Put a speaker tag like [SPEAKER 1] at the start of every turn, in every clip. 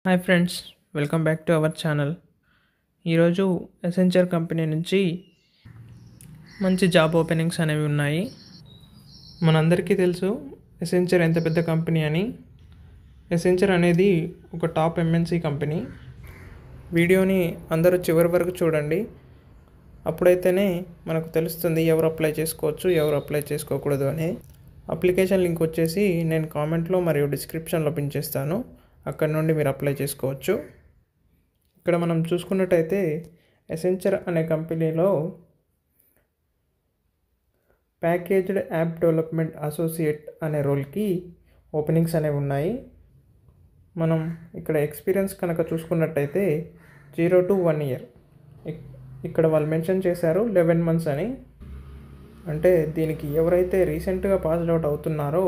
[SPEAKER 1] Hi friends, welcome back to our channel. ఈరోజు Accenture company నుంచి మంచి జాబ్ ఓపెనింగ్స్ అనేవి ఉన్నాయి. మనందరికీ తెలుసు ఎసెంచర్ ఎంత పెద్ద కంపెనీ అని. ఎసెంచర్ అనేది ఒక టాప్ ఎంఎన్సీ కంపెనీ. వీడియోని అందరూ చివరి వరకు చూడండి, అప్పుడైతేనే మనకు తెలుస్తుంది ఎవరు అప్లై చేసుకోవచ్చు, ఎవరు అప్లై చేసుకోకూడదు అని. అప్లికేషన్ లింక్ వచ్చేసి నేను కామెంట్లో మరియు డిస్క్రిప్షన్లో పిన్ చేస్తాను, అక్కడ నుండి మీరు అప్లై చేసుకోవచ్చు. ఇక్కడ మనం చూసుకున్నట్టయితే ఎసెంచర్ అనే కంపెనీలో ప్యాకేజ్డ్ యాప్ డెవలప్మెంట్ అసోసియేట్ అనే రోల్కి ఓపెనింగ్స్ అనేవి ఉన్నాయి. మనం ఇక్కడ ఎక్స్పీరియన్స్ కనుక చూసుకున్నట్టయితే 0 to 1 year. ఇక్కడ వాళ్ళు మెన్షన్ చేశారు 11 months అని. అంటే దీనికి ఎవరైతే రీసెంట్గా పాస్డ్ అవుట్ అవుతున్నారో,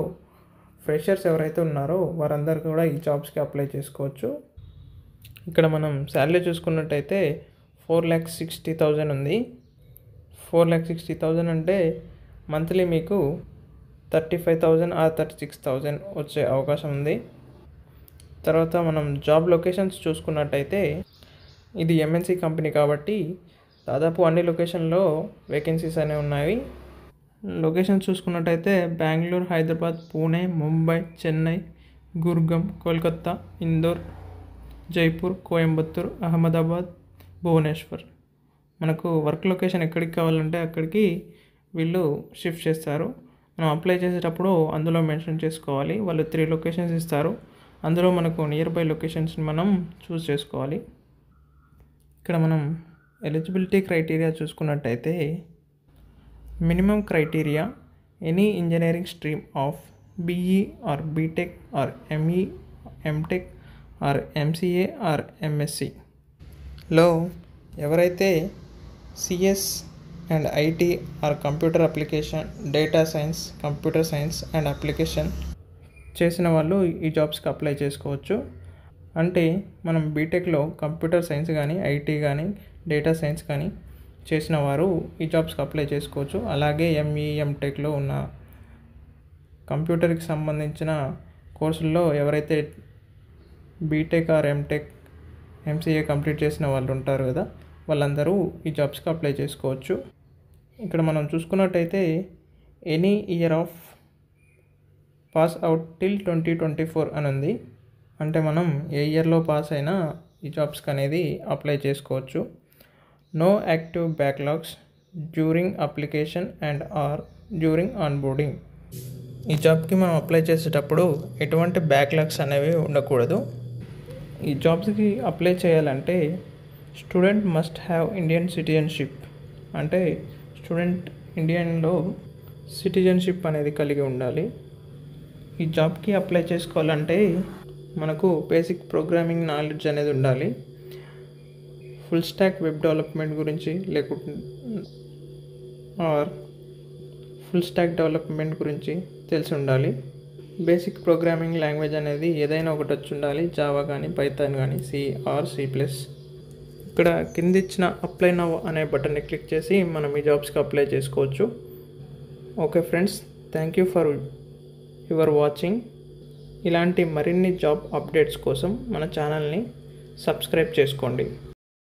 [SPEAKER 1] ఫ్రెషర్స్ ఎవరైతే ఉన్నారో వారందరూ కూడా ఈ జాబ్స్కి అప్లై చేసుకోవచ్చు. ఇక్కడ మనం శాలరీ చూసుకున్నట్టయితే 4,60,000 ఉంది. 4,60,000 అంటే మంత్లీ మీకు 35,000 ఆర్ 36,000 వచ్చే అవకాశం ఉంది. తర్వాత మనం జాబ్ లొకేషన్స్ చూసుకున్నట్టయితే ఇది ఎంఎన్సీ కంపెనీ కాబట్టి దాదాపు అన్ని లొకేషన్లో వేకెన్సీస్ అనేవి ఉన్నాయి. లొకేషన్స్ చూసుకున్నట్టయితే బెంగళూరు, హైదరాబాద్, పూణే, ముంబై, చెన్నై, గుర్గాం, కోల్కత్తా, ఇందోర్, జైపూర్, కోయంబత్తూర్, అహ్మదాబాద్, భువనేశ్వర్. మనకు వర్క్ లొకేషన్ ఎక్కడికి కావాలంటే అక్కడికి వీళ్ళు షిఫ్ట్ చేస్తారు. మనం అప్లై చేసేటప్పుడు అందులో మెన్షన్ చేసుకోవాలి. వాళ్ళు 3 లొకేషన్స్ ఇస్తారు, అందులో మనకు నియర్ బై లొకేషన్స్ని మనం చూస్ చేసుకోవాలి. ఇక్కడ మనం ఎలిజిబిలిటీ క్రైటీరియా చూసుకున్నట్టయితే minimum criteria any engineering stream of BE or BTech or ME, MTech or MCA or MScలో ఎవరైతే CS and IT or computer application, data science, computer science and application చేసిన వాళ్ళు ఈ జాబ్స్కి అప్లై చేసుకోవచ్చు. అంటే మనం బీటెక్లో కంప్యూటర్ సైన్స్ కానీ, IT కానీ, డేటా సైన్స్ కానీ చేసిన వారు ఈ జాబ్స్కి అప్లై చేసుకోవచ్చు. అలాగే ME, MTechలో ఉన్న కంప్యూటర్కి సంబంధించిన కోర్సుల్లో ఎవరైతే BTech or MTech, MCA complete చేసిన వాళ్ళు ఉంటారు కదా, వాళ్ళందరూ ఈ జాబ్స్కి అప్లై చేసుకోవచ్చు. ఇక్కడ మనం చూసుకున్నట్టయితే any year of pass out till 2024 అని ఉంది. అంటే మనం ఏ ఇయర్లో పాస్ అయినా ఈ జాబ్స్కి అనేది అప్లై చేసుకోవచ్చు. No active backlogs during application and or during onboarding. ఈ జాబ్కి మనం అప్లై చేసేటప్పుడు ఎటువంటి బ్యాక్లాగ్స్ అనేవి ఉండకూడదు. ఈ జాబ్స్కి అప్లై చేయాలంటే student must have Indian citizenship. అంటే స్టూడెంట్ ఇండియన్లో సిటిజన్షిప్ అనేది కలిగి ఉండాలి. ఈ జాబ్కి అప్లై చేసుకోవాలంటే మనకు బేసిక్ ప్రోగ్రామింగ్ నాలెడ్జ్ అనేది ఉండాలి. ఫుల్ స్టాక్ వెబ్ డెవలప్మెంట్ గురించి లేకుంటే ఆర్ ఫుల్ స్టాక్ డెవలప్మెంట్ గురించి తెలిసి ఉండాలి. బేసిక్ ప్రోగ్రామింగ్ లాంగ్వేజ్ అనేది ఏదైనా ఒకటి వచ్చి ఉండాలి. జావా కానీ, పైథాన్ కానీ, C ఆర్ C+. ఇక్కడ కింద ఇచ్చిన అప్లై నౌ అనే బటన్ని క్లిక్ చేసి మనం ఈ జాబ్స్కి అప్లై చేసుకోవచ్చు. Okay friends, thank you for your watching. ఇలాంటి మరిన్ని జాబ్ అప్డేట్స్ కోసం మన ఛానల్ని సబ్స్క్రైబ్ చేసుకోండి.